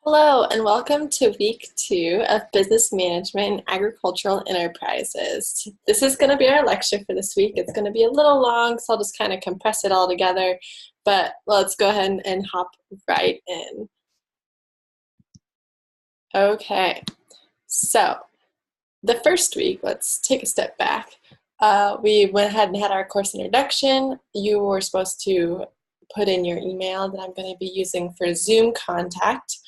Hello, and welcome to week 2 of Business Management and Agricultural Enterprises. This is going to be our lecture for this week. It's going to be a little long, so I'll just kind of compress it all together, but let's go ahead and hop right in. Okay, so the first week, let's take a step back. We went ahead and had our course introduction. You were supposed to put in your email that I'm going to be using for Zoom contact.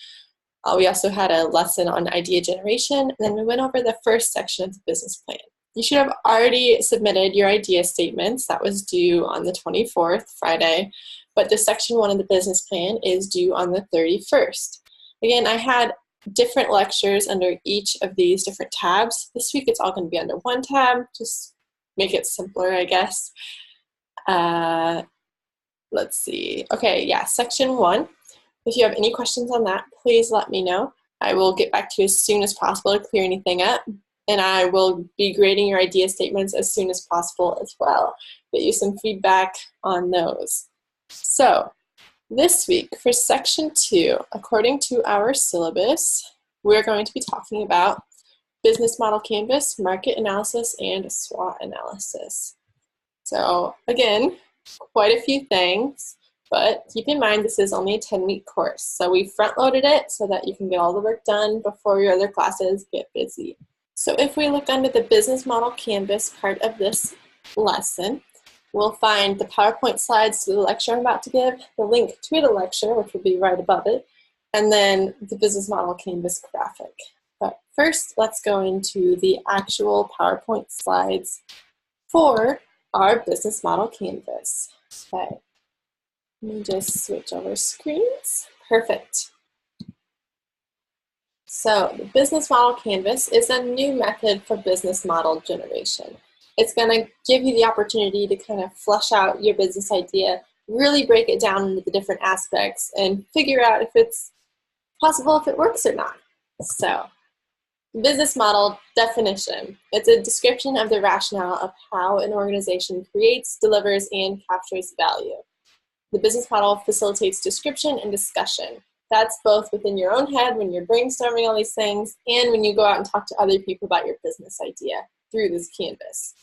We also had a lesson on idea generation, and then we went over the first section of the business plan. You should have already submitted your idea statements. That was due on the 24th, Friday, but the section 1 of the business plan is due on the 31st. Again, I had different lectures under each of these different tabs. This week it's all going to be under one tab, just make it simpler, I guess. Let's see. Okay, yeah, section 1. If you have any questions on that, please let me know. I will get back to you as soon as possible to clear anything up, and I will be grading your idea statements as soon as possible as well. Get you some feedback on those. So, this week for section 2, according to our syllabus, we're going to be talking about business model canvas, market analysis, and SWOT analysis. So, again, quite a few things. But keep in mind, this is only a 10-week course, so we front-loaded it so that you can get all the work done before your other classes get busy. So if we look under the business model canvas part of this lesson, we'll find the PowerPoint slides to the lecture I'm about to give, the link to the lecture, which will be right above it, and then the business model canvas graphic. But first, let's go into the actual PowerPoint slides for our business model canvas. Okay. Let me just switch over screens. Perfect. So the business model canvas is a new method for business model generation. It's going to give you the opportunity to kind of flesh out your business idea, really break it down into the different aspects, and figure out if it's possible, if it works or not. So business model definition. It's a description of the rationale of how an organization creates, delivers, and captures value. The business model facilitates description and discussion. That's both within your own head when you're brainstorming all these things and when you go out and talk to other people about your business idea through this canvas.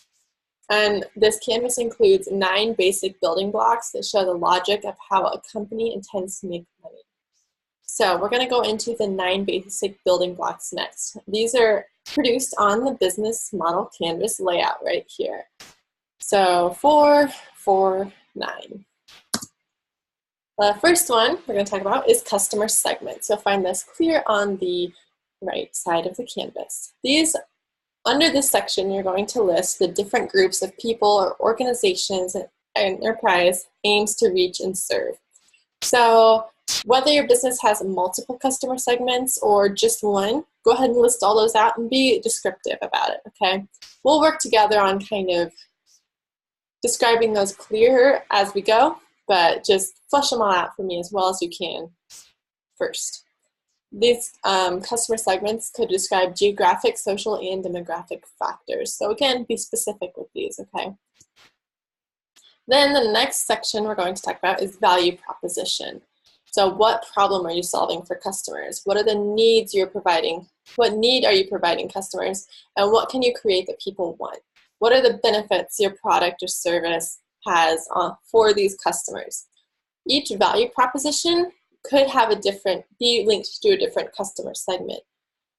And this canvas includes 9 basic building blocks that show the logic of how a company intends to make money. So we're going to go into the 9 basic building blocks next. These are produced on the business model canvas layout right here. So 4, 4, 9. The first one we're going to talk about is customer segments. You'll find this clear on the right side of the canvas. Under this section, you're going to list the different groups of people or organizations an enterprise aims to reach and serve. So whether your business has multiple customer segments or just one, go ahead and list all those out and be descriptive about it, okay? We'll work together on kind of describing those clearer as we go, but just flesh them all out for me as well as you can first. These customer segments could describe geographic, social, and demographic factors. So again, be specific with these, okay? Then the next section we're going to talk about is value proposition. So what problem are you solving for customers? What are the needs you're providing? What need are you providing customers? And what can you create that people want? What are the benefits your product or service has for these customers? Each value proposition could have be linked to a different customer segment.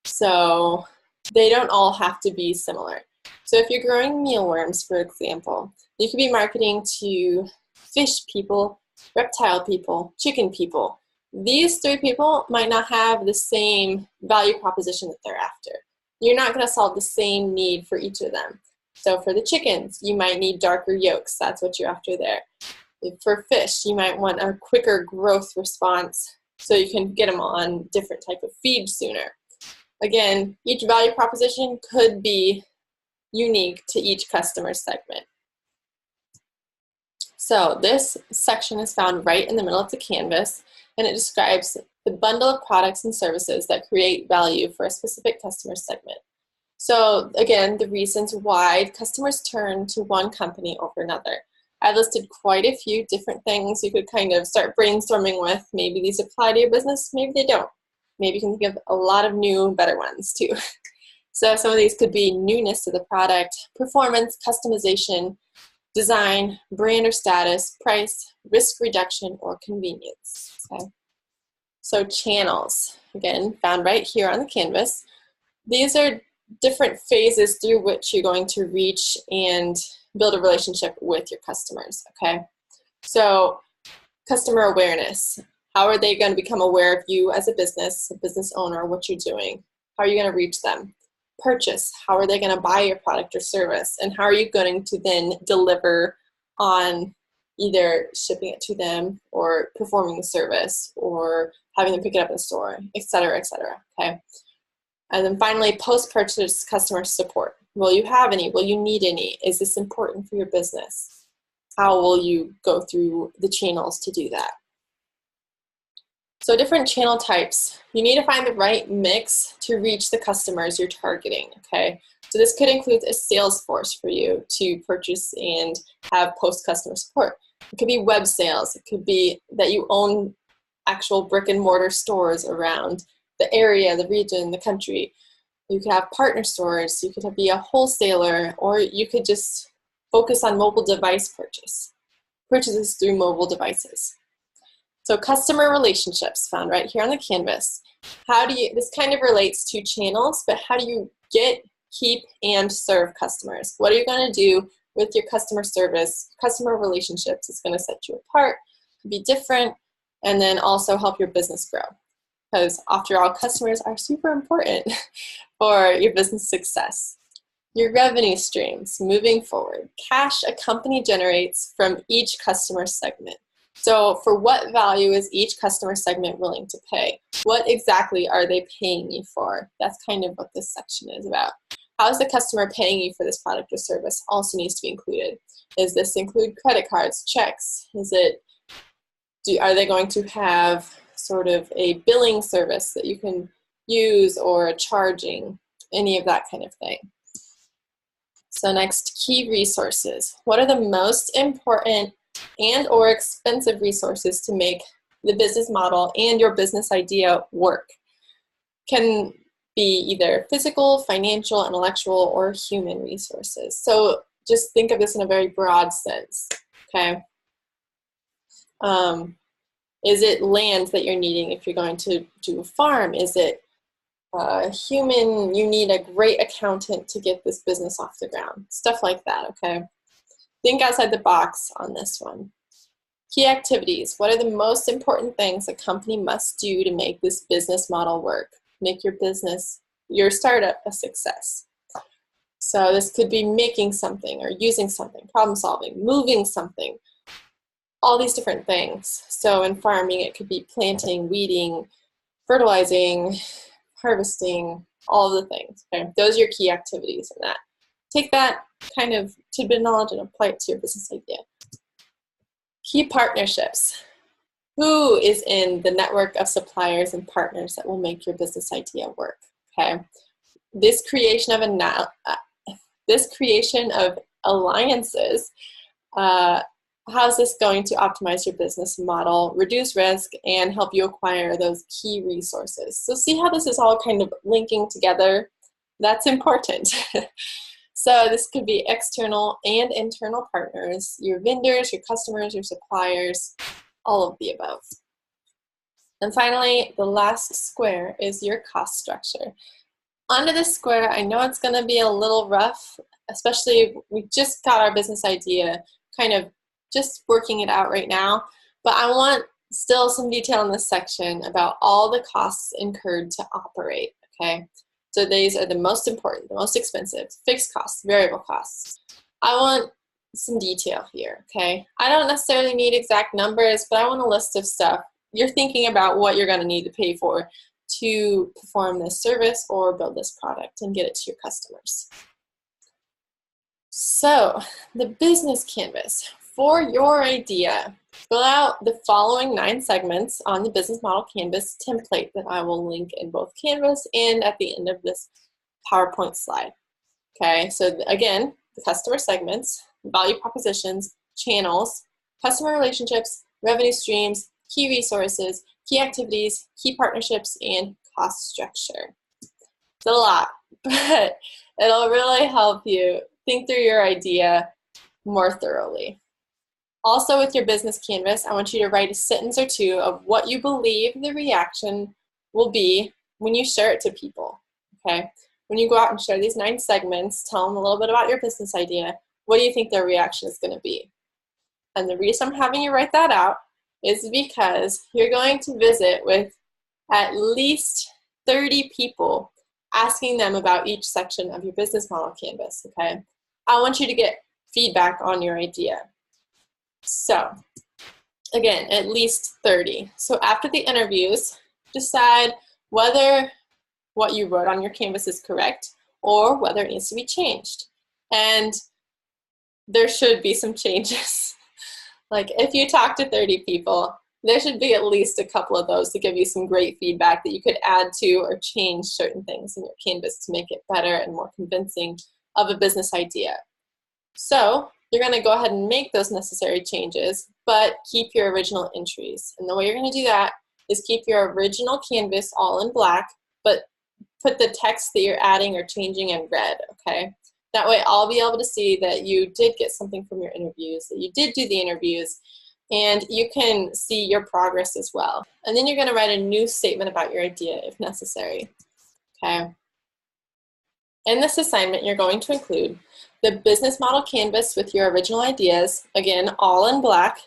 So they don't all have to be similar. So if you're growing mealworms, for example, you could be marketing to fish people, reptile people, chicken people. These 3 people might not have the same value proposition that they're after. You're not going to solve the same need for each of them. So for the chickens, you might need darker yolks. That's what you're after there. For fish, you might want a quicker growth response so you can get them on different type of feed sooner. Again, each value proposition could be unique to each customer segment. So this section is found right in the middle of the canvas, and it describes the bundle of products and services that create value for a specific customer segment. So again, the reasons why customers turn to one company over another. I listed quite a few different things you could kind of start brainstorming with. Maybe these apply to your business, maybe they don't. maybe you can think of a lot of new, better ones too. So some of these could be newness to the product, performance, customization, design, brand or status, price, risk reduction, or convenience. Okay. So channels, again, found right here on the canvas. These are different phases through which you're going to reach and build a relationship with your customers, okay? So customer awareness. How are they going to become aware of you as a business owner, what you're doing? How are you going to reach them? Purchase. How are they going to buy your product or service? And how are you going to then deliver on either shipping it to them or performing the service or having them pick it up in the store, et cetera, okay? And then finally, post-purchase customer support. Will you have any? Will you need any? Is this important for your business? How will you go through the channels to do that? So different channel types. You need to find the right mix to reach the customers you're targeting, okay? So this could include a sales force for you to purchase and have post-customer support. It could be web sales. It could be that you own actual brick and mortar stores around the area, the region, the country. You could have partner stores. You could be a wholesaler, or you could just focus on mobile device purchases through mobile devices. So customer relationships, found right here on the canvas. This kind of relates to channels, but how do you get, keep, and serve customers? What are you going to do with your customer service? Customer relationships is going to set you apart, be different, and then also help your business grow. Because after all, customers are super important for your business success. Your revenue streams moving forward. Cash a company generates from each customer segment. So for what value is each customer segment willing to pay? What exactly are they paying you for? That's kind of what this section is about. How is the customer paying you for this product or service also needs to be included. Does this include credit cards, checks? Are they going to have sort of a billing service that you can use, or charging, any of that kind of thing? So next, key resources. What are the most important and or expensive resources to make the business model and your business idea work? Can be either physical, financial, intellectual, or human resources. So just think of this in a very broad sense, okay? Is it land that you're needing if you're going to do a farm? Is it human, you need a great accountant to get this business off the ground? Stuff like that, okay? Think outside the box on this one. Key activities. What are the most important things a company must do to make this business model work? Make your business, your startup, a success. So this could be making something or using something, problem solving, moving something, all these different things. So in farming, it could be planting, weeding, fertilizing, harvesting, all of the things. Okay? Those are your key activities in that. Take that kind of tidbit of knowledge and apply it to your business idea. Key partnerships. Who is in the network of suppliers and partners that will make your business idea work? Okay, this creation of alliances. How's this going to optimize your business model, reduce risk, and help you acquire those key resources? So see how this is all kind of linking together? That's important. So this could be external and internal partners, your vendors, your customers, your suppliers, all of the above. And finally, the last square is your cost structure. Onto this square, I know it's going to be a little rough, especially if we just got our business idea, kind of just working it out right now, but I want still some detail in this section about all the costs incurred to operate, okay? So these are the most important, the most expensive, fixed costs, variable costs. I want some detail here, okay? I don't necessarily need exact numbers, but I want a list of stuff. You're thinking about what you're gonna need to pay for to perform this service or build this product and get it to your customers. So the business canvas for your idea. Fill out the following 9 segments on the business model canvas template that I will link in both Canvas and at the end of this PowerPoint slide. Okay, so again, the customer segments, value propositions, channels, customer relationships, revenue streams, key resources, key activities, key partnerships, and cost structure. It's a lot, but it'll really help you think through your idea more thoroughly. Also, with your business canvas, I want you to write a sentence or two of what you believe the reaction will be when you share it to people, okay? When you go out and share these 9 segments, tell them a little bit about your business idea, what do you think their reaction is going to be? And the reason I'm having you write that out is because you're going to visit with at least 30 people asking them about each section of your business model canvas, okay? I want you to get feedback on your idea. So, again, at least 30. So after the interviews, decide whether what you wrote on your canvas is correct or whether it needs to be changed. And there should be some changes. Like if you talk to 30 people, there should be at least a couple of those to give you some great feedback that you could add to or change certain things in your canvas to make it better and more convincing of a business idea. So you're going to go ahead and make those necessary changes, but keep your original entries. And the way you're going to do that is keep your original canvas all in black, but put the text that you're adding or changing in red, okay? That way I'll be able to see that you did get something from your interviews, that you did do the interviews, and you can see your progress as well. And then you're going to write a new statement about your idea if necessary, okay? In this assignment, you're going to include the business model canvas with your original ideas, again, all in black,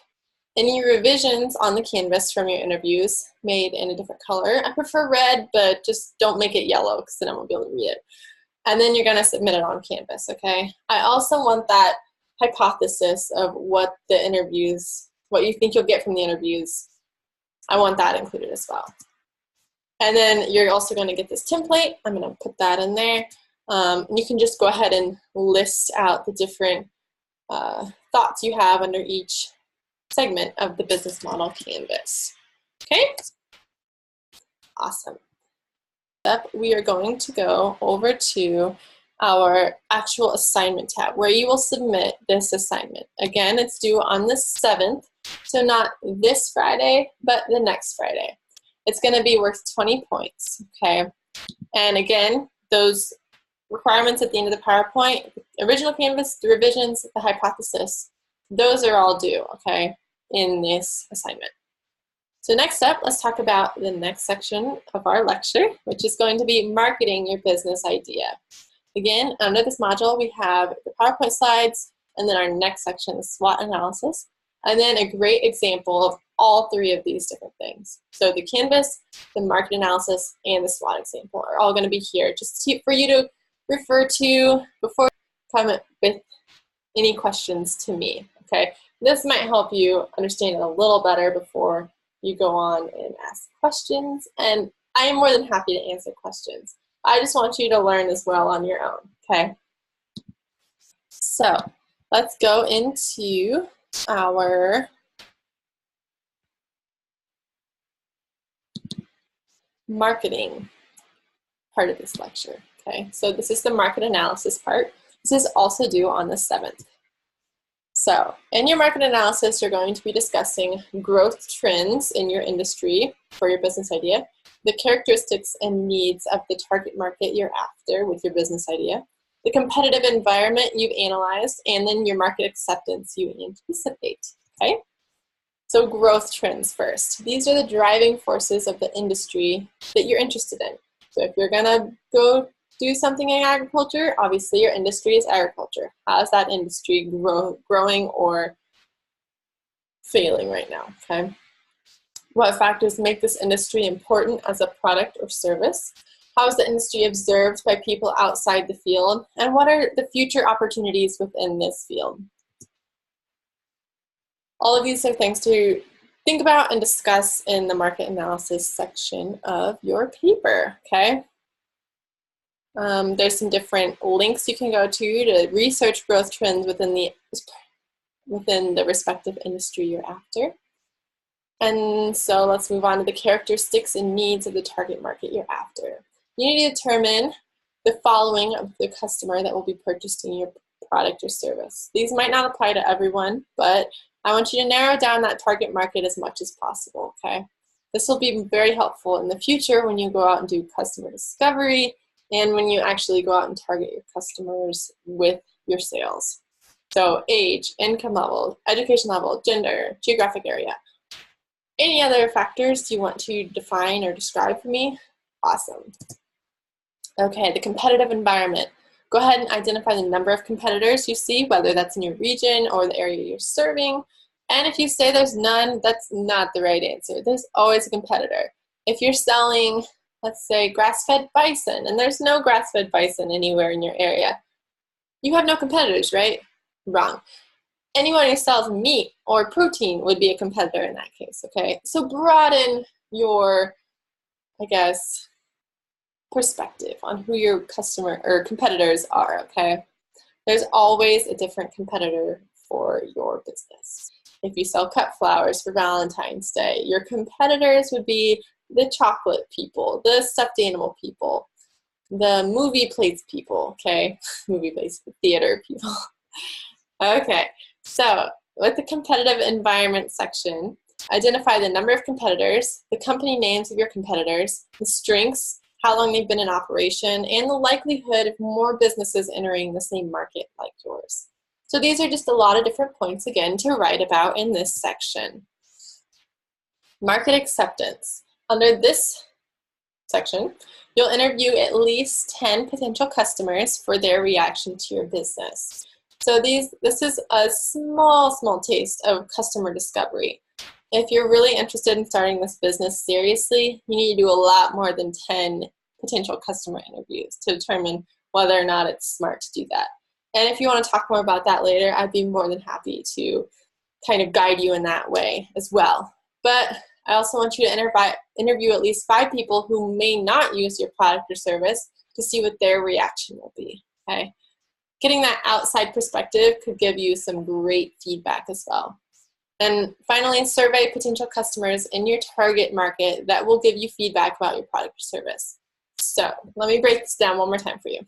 any revisions on the canvas from your interviews made in a different color. I prefer red, but just don't make it yellow because then I won't be able to read it. And then you're going to submit it on Canvas, okay? I also want that hypothesis of what the interviews, what you think you'll get from the interviews. I want that included as well. And then you're also going to get this template. I'm going to put that in there. And you can just go ahead and list out the different thoughts you have under each segment of the business model canvas. Okay? Awesome. Up, we are going to go over to our actual assignment tab where you will submit this assignment. Again, it's due on the 7th, so not this Friday, but the next Friday. It's going to be worth 20 points, okay? And again, those requirements at the end of the PowerPoint, the original canvas, the revisions, the hypothesis, those are all due, okay, in this assignment. So next up, let's talk about the next section of our lecture, which is going to be marketing your business idea. Again, under this module, we have the PowerPoint slides, and then our next section is SWOT analysis, and then a great example of all 3 of these different things. So the Canvas, the market analysis, and the SWOT example are all going to be here just for you to refer to before you come with any questions to me, okay? This might help you understand it a little better before you go on and ask questions, and I am more than happy to answer questions. I just want you to learn as well on your own, okay? So let's go into our marketing part of this lecture, okay? So this is the market analysis part. This is also due on the 7th. So in your market analysis, you're going to be discussing growth trends in your industry for your business idea, the characteristics and needs of the target market you're after with your business idea, the competitive environment you've analyzed, and then your market acceptance you anticipate, okay? So growth trends first. These are the driving forces of the industry that you're interested in. So if you're gonna go do something in agriculture, obviously your industry is agriculture. How's that industry growing or failing right now, okay? What factors make this industry important as a product or service? How is the industry observed by people outside the field? And what are the future opportunities within this field? All of these are things to think about and discuss in the market analysis section of your paper, okay? There's some different links you can go to research growth trends within the respective industry you're after. And so let's move on to the characteristics and needs of the target market you're after. You need to determine the following of the customer that will be purchasing your product or service. These might not apply to everyone, but I want you to narrow down that target market as much as possible, okay? This will be very helpful in the future when you go out and do customer discovery and when you actually go out and target your customers with your sales. So age, income level, education level, gender, geographic area. Any other factors you want to define or describe for me? Awesome. Okay, the competitive environment. Go ahead and identify the number of competitors you see, whether that's in your region or the area you're serving. And if you say there's none, that's not the right answer. There's always a competitor. If you're selling, let's say, grass-fed bison, and there's no grass-fed bison anywhere in your area, you have no competitors, right? Wrong. Anyone who sells meat or protein would be a competitor in that case, okay? So broaden your, I guess, perspective on who your customer or competitors are, okay? There's always a different competitor for your business. If you sell cut flowers for Valentine's Day, your competitors would be the chocolate people, the stuffed animal people, the movie plates people, okay? Movie plates, theater people. Okay, so with the competitive environment section, identify the number of competitors, the company names of your competitors, the strengths, how long they've been in operation, and the likelihood of more businesses entering the same market like yours. So these are just a lot of different points, again, to write about in this section. Market acceptance. Under this section, you'll interview at least 10 potential customers for their reaction to your business. So this is a small taste of customer discovery. If you're really interested in starting this business seriously, you need to do a lot more than 10 potential customer interviews to determine whether or not it's smart to do that. And if you want to talk more about that later, I'd be more than happy to kind of guide you in that way as well. But I also want you to interview at least 5 people who may not use your product or service to see what their reaction will be, okay? Getting that outside perspective could give you some great feedback as well. And finally, survey potential customers in your target market that will give you feedback about your product or service. So let me break this down one more time for you.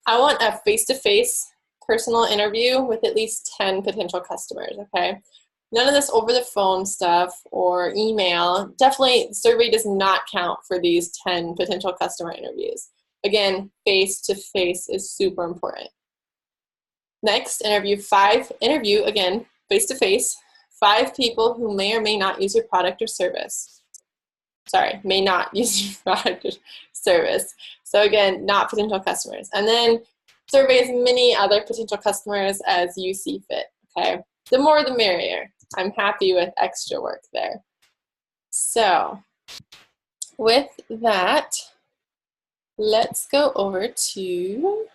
I want a face-to-face personal interview with at least 10 potential customers, okay? None of this over the phone stuff or email. Definitely, survey does not count for these 10 potential customer interviews. Again, face-to-face is super important. Next, interview again, face-to-face, 5 people who may or may not use your product or service. Sorry, may not use your product or service. So again, not potential customers. And then survey as many other potential customers as you see fit, okay? The more the merrier. I'm happy with extra work there. So with that, let's go over to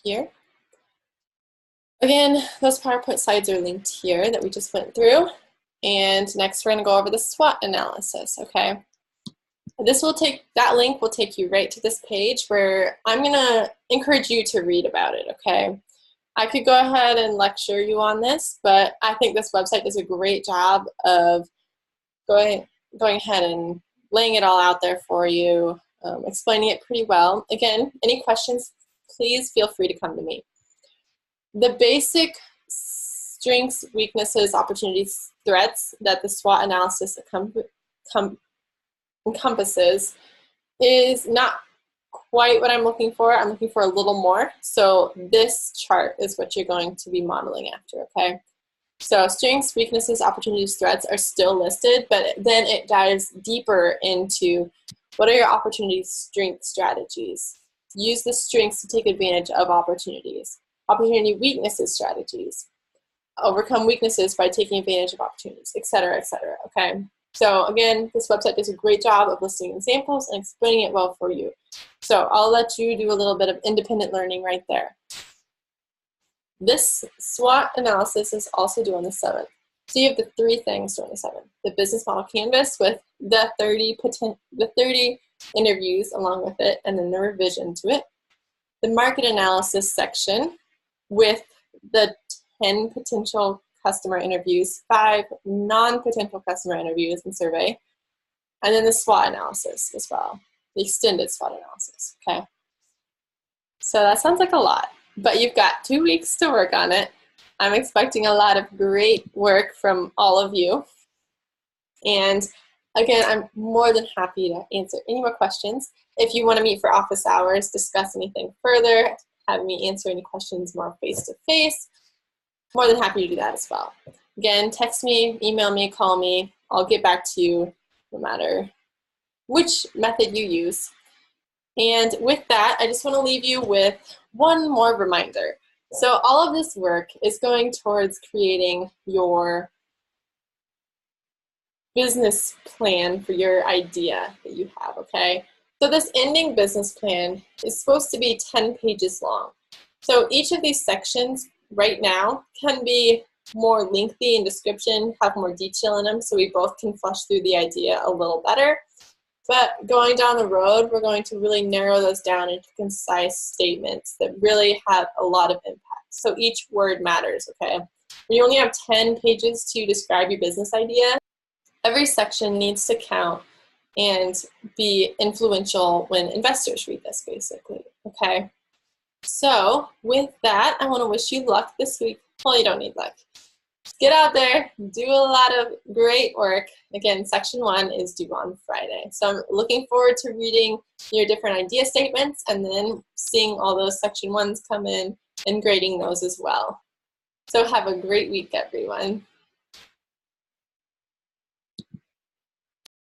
here. Again, those PowerPoint slides are linked here that we just went through. And next we're going to go over the SWOT analysis, okay? That link will take you right to this page where I'm going to encourage you to read about it, okay? I could go ahead and lecture you on this, but I think this website does a great job of going ahead and laying it all out there for you, explaining it pretty well. Again, any questions, please feel free to come to me. The basic strengths, weaknesses, opportunities, threats that the SWOT analysis encompasses is not quite what I'm looking for. I'm looking for a little more. So this chart is what you're going to be modeling after, okay? So strengths, weaknesses, opportunities, threats are still listed, but then it dives deeper into what are your opportunities, strength strategies. Use the strengths to take advantage of opportunities. Opportunity, weaknesses, strategies. Overcome weaknesses by taking advantage of opportunities, et cetera, okay? So again, this website does a great job of listing examples and explaining it well for you. So I'll let you do a little bit of independent learning right there. This SWOT analysis is also due on the 7th. So you have the 3 things due on the 7th. The business model canvas with the 30 interviews along with it, and then the revision to it. The market analysis section with the 10 potential customer interviews, 5 non-potential customer interviews and survey, and then the SWOT analysis as well, the extended SWOT analysis, okay? So that sounds like a lot, but you've got 2 weeks to work on it. I'm expecting a lot of great work from all of you. And again, I'm more than happy to answer any more questions. If you want to meet for office hours, discuss anything further, have me answer any questions more face-to-face, more than happy to do that as well. Again, text me, email me, call me. I'll get back to you no matter which method you use. And with that, I just want to leave you with one more reminder. So all of this work is going towards creating your business plan for your idea that you have, okay? So this ending business plan is supposed to be 10 pages long. So each of these sections right now can be more lengthy in description, have more detail in them, so we both can flush through the idea a little better. But going down the road, we're going to really narrow those down into concise statements that really have a lot of impact. So each word matters, okay? When you only have 10 pages to describe your business idea, every section needs to count and be influential when investors read this, basically, okay? So with that, I want to wish you luck this week. Well, you don't need luck. Get out there, do a lot of great work. Again, section 1 is due on Friday. So I'm looking forward to reading your different idea statements and then seeing all those section 1s come in and grading those as well. So have a great week, everyone.